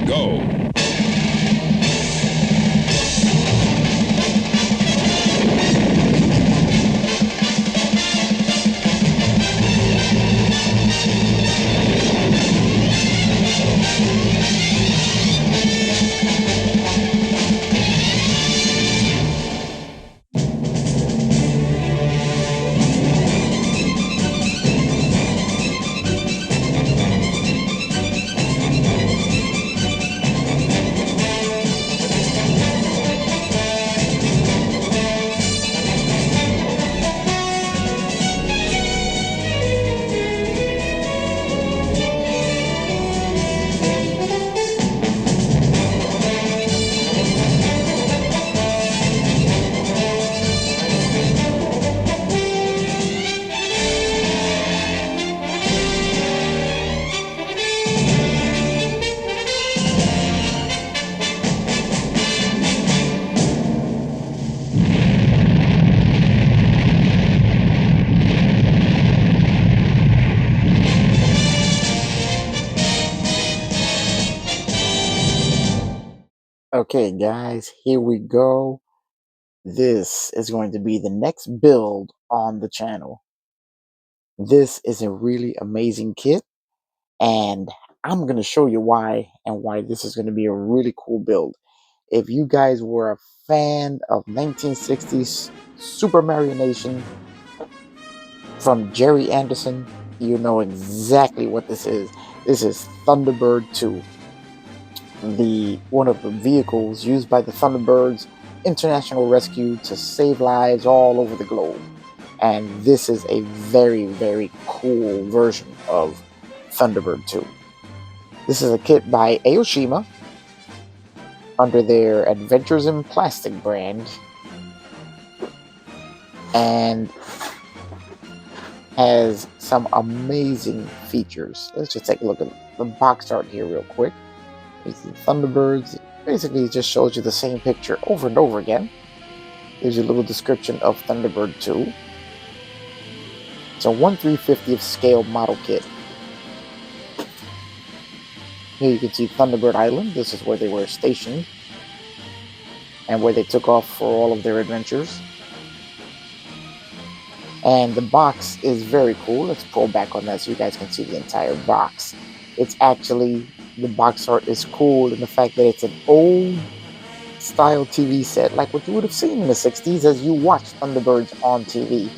go. Okay, guys, here we go. This is going to be the next build on the channel. This is a really amazing kit, and I'm going to show you why and why this is going to be a really cool build. If you guys were a fan of 1960s Super Mario Nation from Jerry Anderson, you know exactly what this is. This is Thunderbird 2. One of the vehicles used by the Thunderbirds International Rescue to save lives all over the globe. And this is a very, very cool version of Thunderbird 2. This is a kit by Aoshima under their Adventures in Plastic brand, and has some amazing features. Let's just take a look at the box art here real quick. You see Thunderbirds. Basically, it just shows you the same picture over and over again. Here's a little description of Thunderbird 2. It's a 1/350th scale model kit. Here you can see Thunderbird Island. This is where they were stationed and where they took off for all of their adventures. And the box is very cool. Let's pull back on that so you guys can see the entire box. It's actually, the box art is cool in the fact that it's an old style TV set, like what you would have seen in the 60s as you watched Thunderbirds on TV.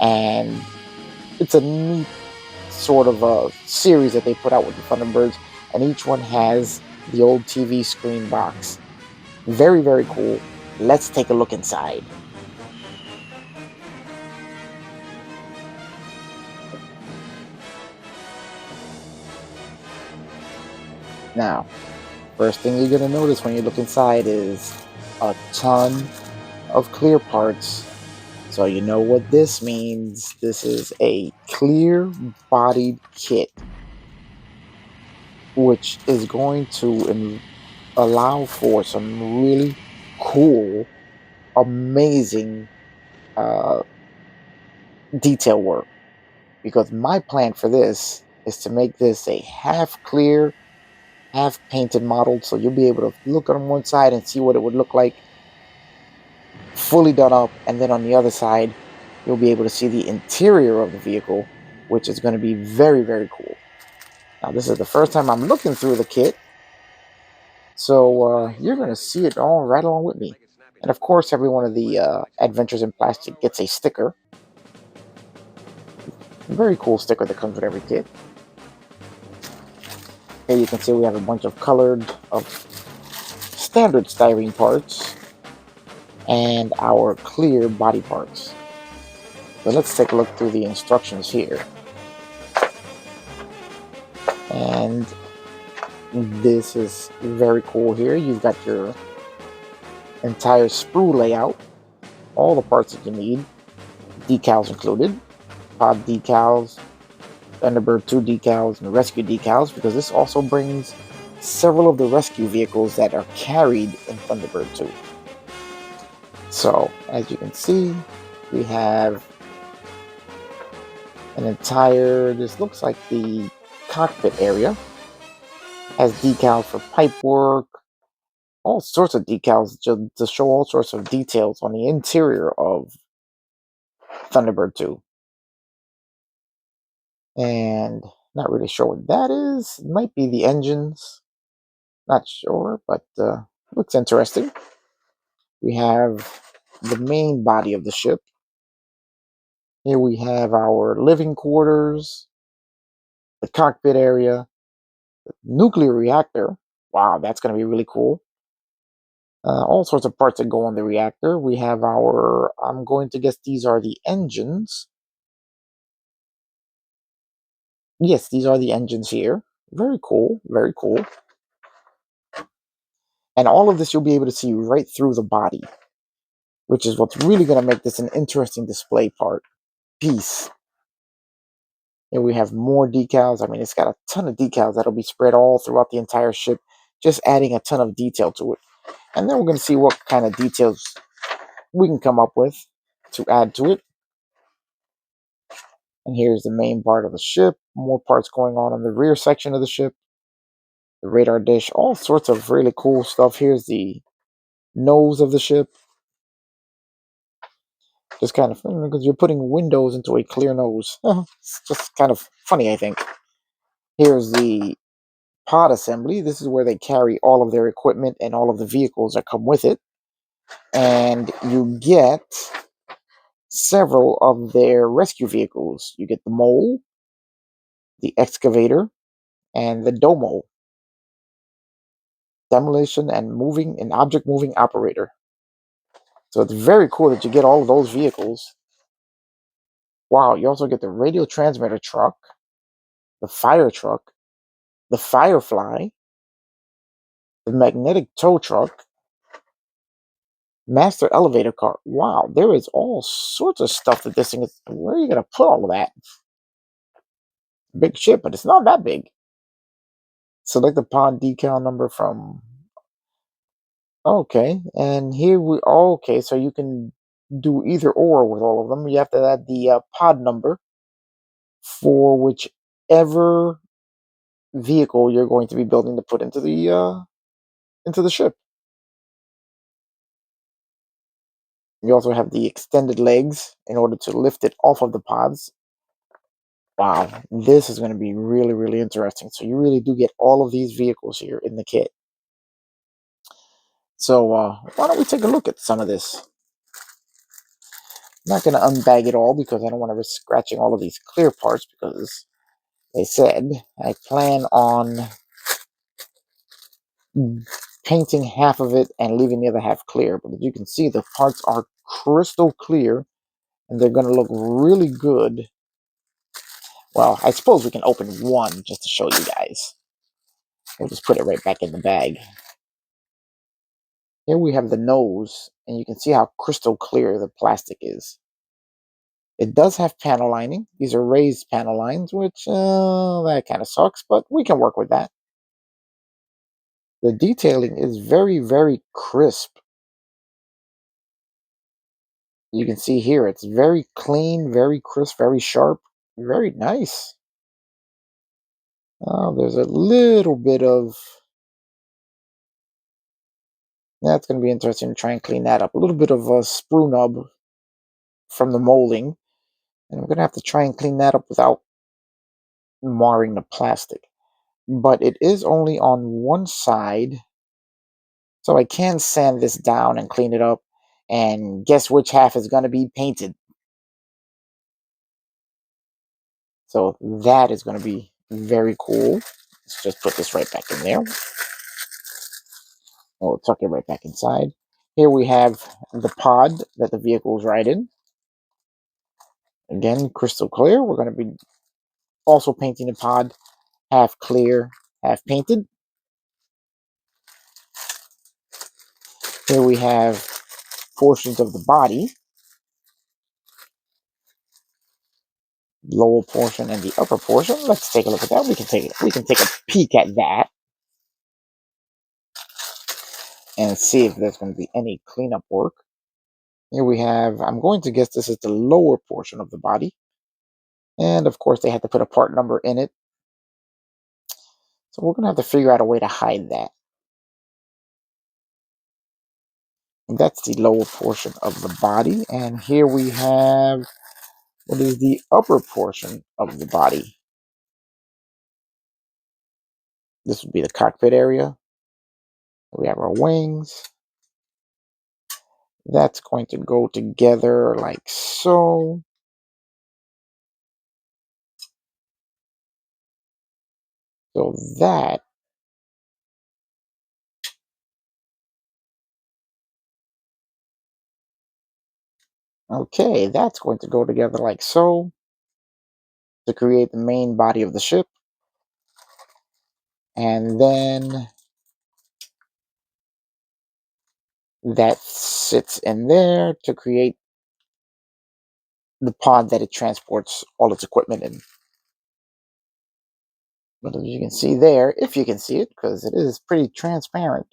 And it's a neat sort of a series that they put out with the Thunderbirds, and each one has the old TV screen box. Very, very cool. Let's take a look inside. Now, first thing you're going to notice when you look inside is a ton of clear parts. So you know what this means. This is a clear bodied kit, which is going to allow for some really cool, amazing detail work. Because my plan for this is to make this a half clear, half painted model, so you'll be able to look on one side and see what it would look like fully done up, and then on the other side you'll be able to see the interior of the vehicle, which is going to be very, very cool. Now, this is the first time I'm looking through the kit, so you're going to see it all right along with me. And of course, every one of the Adventures in Plastic gets a sticker. A very cool sticker that comes with every kit. Here you can see we have a bunch of colored, standard styrene parts and our clear body parts. So let's take a look through the instructions here. And this is very cool here. You've got your entire sprue layout, all the parts that you need, decals included, pod decals, Thunderbird 2 decals, and rescue decals, because this also brings several of the rescue vehicles that are carried in Thunderbird 2. So, as you can see, we have an entire, this looks like the cockpit area. Has decals for pipe work, all sorts of decals to show all sorts of details on the interior of Thunderbird 2. And not really sure what that is. It might be the engines. Not sure, but looks interesting. We have the main body of the ship. Here we have our living quarters, the cockpit area, nuclear reactor. Wow, that's going to be really cool. All sorts of parts that go on the reactor. We have our, I'm going to guess these are the engines. Yes, these are the engines here. Very cool, very cool. And all of this you'll be able to see right through the body, which is what's really going to make this an interesting display piece. Here we have more decals. I mean, it's got a ton of decals that'll be spread all throughout the entire ship, just adding a ton of detail to it. And then we're going to see what kind of details we can come up with to add to it. And here's the main part of the ship. More parts going on the rear section of the ship. The radar dish, all sorts of really cool stuff. Here's the nose of the ship. Just kind of because you're putting windows into a clear nose. It's just kind of funny, I think. Here's the pod assembly. This is where they carry all of their equipment and all of the vehicles that come with it. And you get several of their rescue vehicles. You get the mole, the excavator, and the domo. Demolition and moving an object moving operator. So it's very cool that you get all of those vehicles. Wow, you also get the radio transmitter truck, the fire truck, the firefly, the magnetic tow truck, master elevator car. Wow, there is all sorts of stuff that this thing is. Where are you going to put all of that? Big ship, but it's not that big. Select the pod decal number from. Okay, and here we. Okay, so you can do either or with all of them. You have to add the pod number for whichever vehicle you're going to be building to put into the ship. You also have the extended legs in order to lift it off of the pods. Wow, this is going to be really, really interesting. So you really do get all of these vehicles here in the kit. So why don't we take a look at some of this? I'm not going to unbag it all because I don't want to risk scratching all of these clear parts because they said I plan on painting half of it and leaving the other half clear. But as you can see, the parts are crystal clear and they're going to look really good. Well, I suppose we can open one just to show you guys. We'll just put it right back in the bag. Here we have the nose, and you can see how crystal clear the plastic is. It does have panel lining. These are raised panel lines, which that kind of sucks, but we can work with that. The detailing is very, very crisp. You can see here, it's very clean, very crisp, very sharp, very nice. There's a little bit of. That's going to be interesting to try and clean that up. A little bit of a sprue nub from the molding. And I'm going to have to try and clean that up without marring the plastic. But it is only on one side. So I can sand this down and clean it up. And guess which half is going to be painted? So that is going to be very cool. Let's just put this right back in there. We'll tuck it right back inside. Here we have the pod that the vehicle is riding. Again, crystal clear. We're going to be also painting the pod half clear, half painted. Here we have portions of the body, lower portion and the upper portion. Let's take a look at that. We can take a peek at that and see if there's going to be any cleanup work. Here we have, I'm going to guess this is the lower portion of the body. And of course they had to put a part number in it. So we're going to have to figure out a way to hide that. And that's the lower portion of the body. And here we have what is the upper portion of the body. This would be the cockpit area. We have our wings. That's going to go together like so. So that, okay, that's going to go together like so to create the main body of the ship. And then that sits in there to create the pod that it transports all its equipment in. But as you can see there, if you can see it, because it is pretty transparent,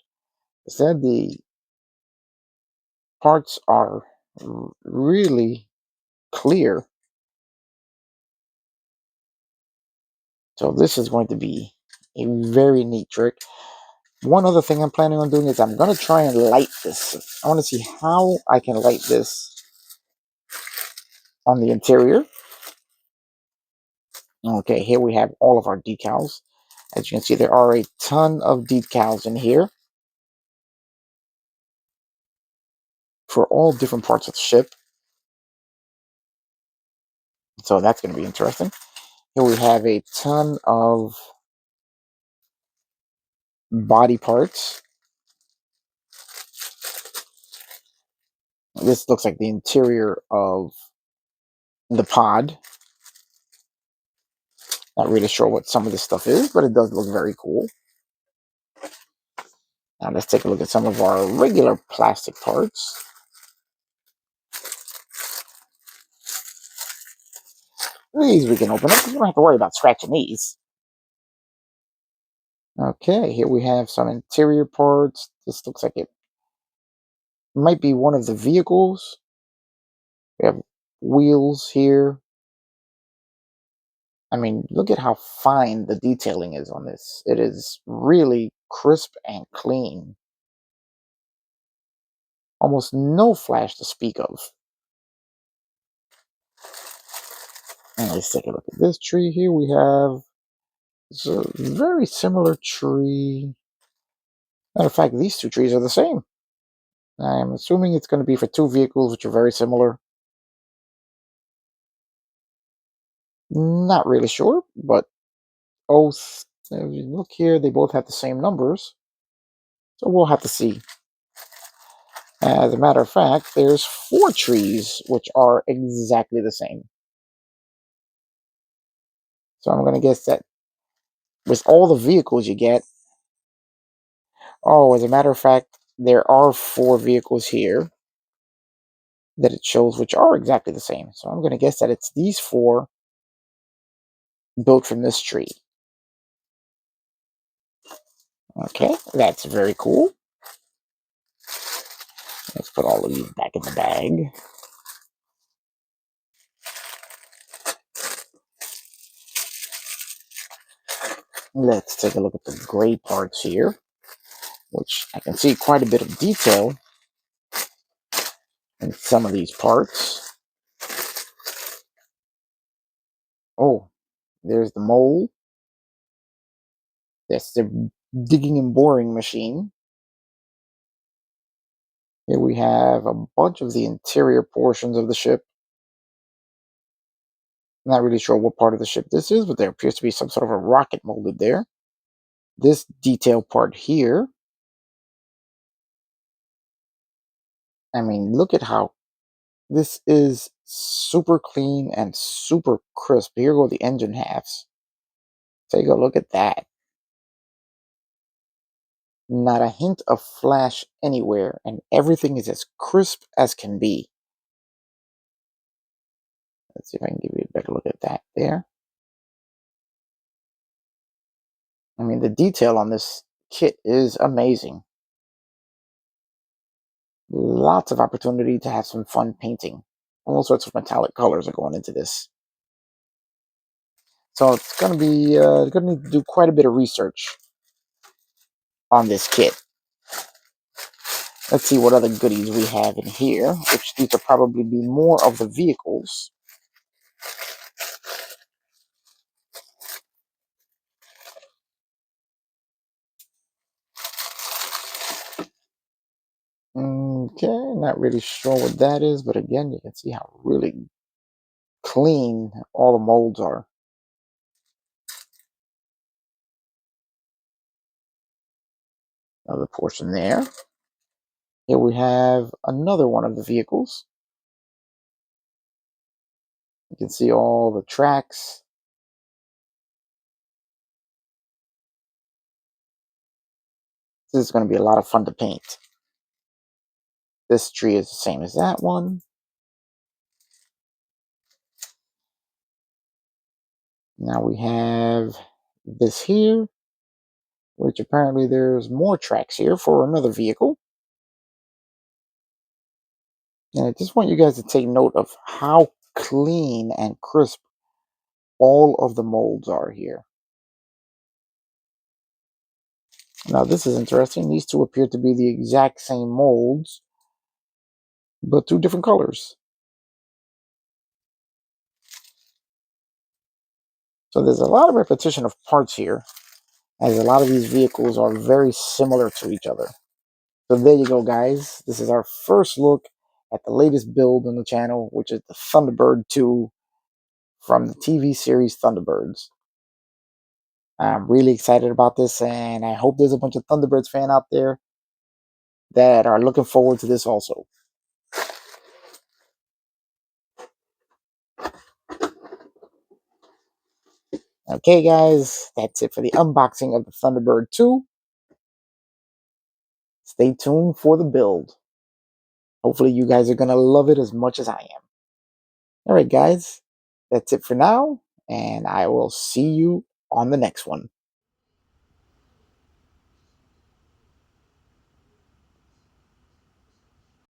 instead the parts are really clear. So this is going to be a very neat trick. One other thing I'm planning on doing is I'm going to try and light this. I want to see how I can light this on the interior. Okay, here we have all of our decals. As you can see, there are a ton of decals in here for all different parts of the ship. So that's going to be interesting. Here we have a ton of body parts. This looks like the interior of the pod. Not really sure what some of this stuff is, but it does look very cool. Now let's take a look at some of our regular plastic parts. These we can open up because we don't have to worry about scratching these. Okay, here we have some interior parts. This looks like it might be one of the vehicles. We have wheels here. I mean, look at how fine the detailing is on this. It is really crisp and clean. Almost no flash to speak of. And let's take a look at this tree here. We have a very similar tree. Matter of fact, these two trees are the same. I'm assuming it's going to be for two vehicles which are very similar. Not really sure, but both, if you look here, they both have the same numbers. So we'll have to see. As a matter of fact, there's four trees which are exactly the same. So I'm going to guess that with all the vehicles you get, oh, as a matter of fact, there are four vehicles here that it shows which are exactly the same. So I'm going to guess that it's these four built from this tree. Okay, that's very cool. Let's put all of these back in the bag. Let's take a look at the gray parts here, which I can see quite a bit of detail in some of these parts. Oh, there's the mole. That's the digging and boring machine. Here we have a bunch of the interior portions of the ship. Not really sure what part of the ship this is, but there appears to be some sort of a rocket molded there. This detail part here, I mean, look at how this is super clean and super crisp. Here go the engine halves. Take a look at that. Not a hint of flash anywhere, and everything is as crisp as can be. Let's see if I can give you a better look at that there. I mean, the detail on this kit is amazing. Lots of opportunity to have some fun painting. All sorts of metallic colors are going into this. So it's gonna need to do quite a bit of research on this kit. Let's see what other goodies we have in here, which these will probably be more of the vehicles. Okay, not really sure what that is, but again, you can see how really clean all the molds are. Another portion there. Here we have another one of the vehicles. You can see all the tracks. This is going to be a lot of fun to paint. This tree is the same as that one. Now we have this here, which apparently there's more tracks here for another vehicle. And I just want you guys to take note of how clean and crisp all of the molds are here. Now this is interesting. These two appear to be the exact same molds, but two different colors. So there's a lot of repetition of parts here, as a lot of these vehicles are very similar to each other. So there you go, guys. This is our first look at the latest build on the channel, which is the Thunderbird 2 from the TV series Thunderbirds. I'm really excited about this, and I hope there's a bunch of Thunderbirds fan out there that are looking forward to this also. Okay, guys, that's it for the unboxing of the Thunderbird 2. Stay tuned for the build. Hopefully, you guys are going to love it as much as I am. All right, guys, that's it for now, and I will see you on the next one.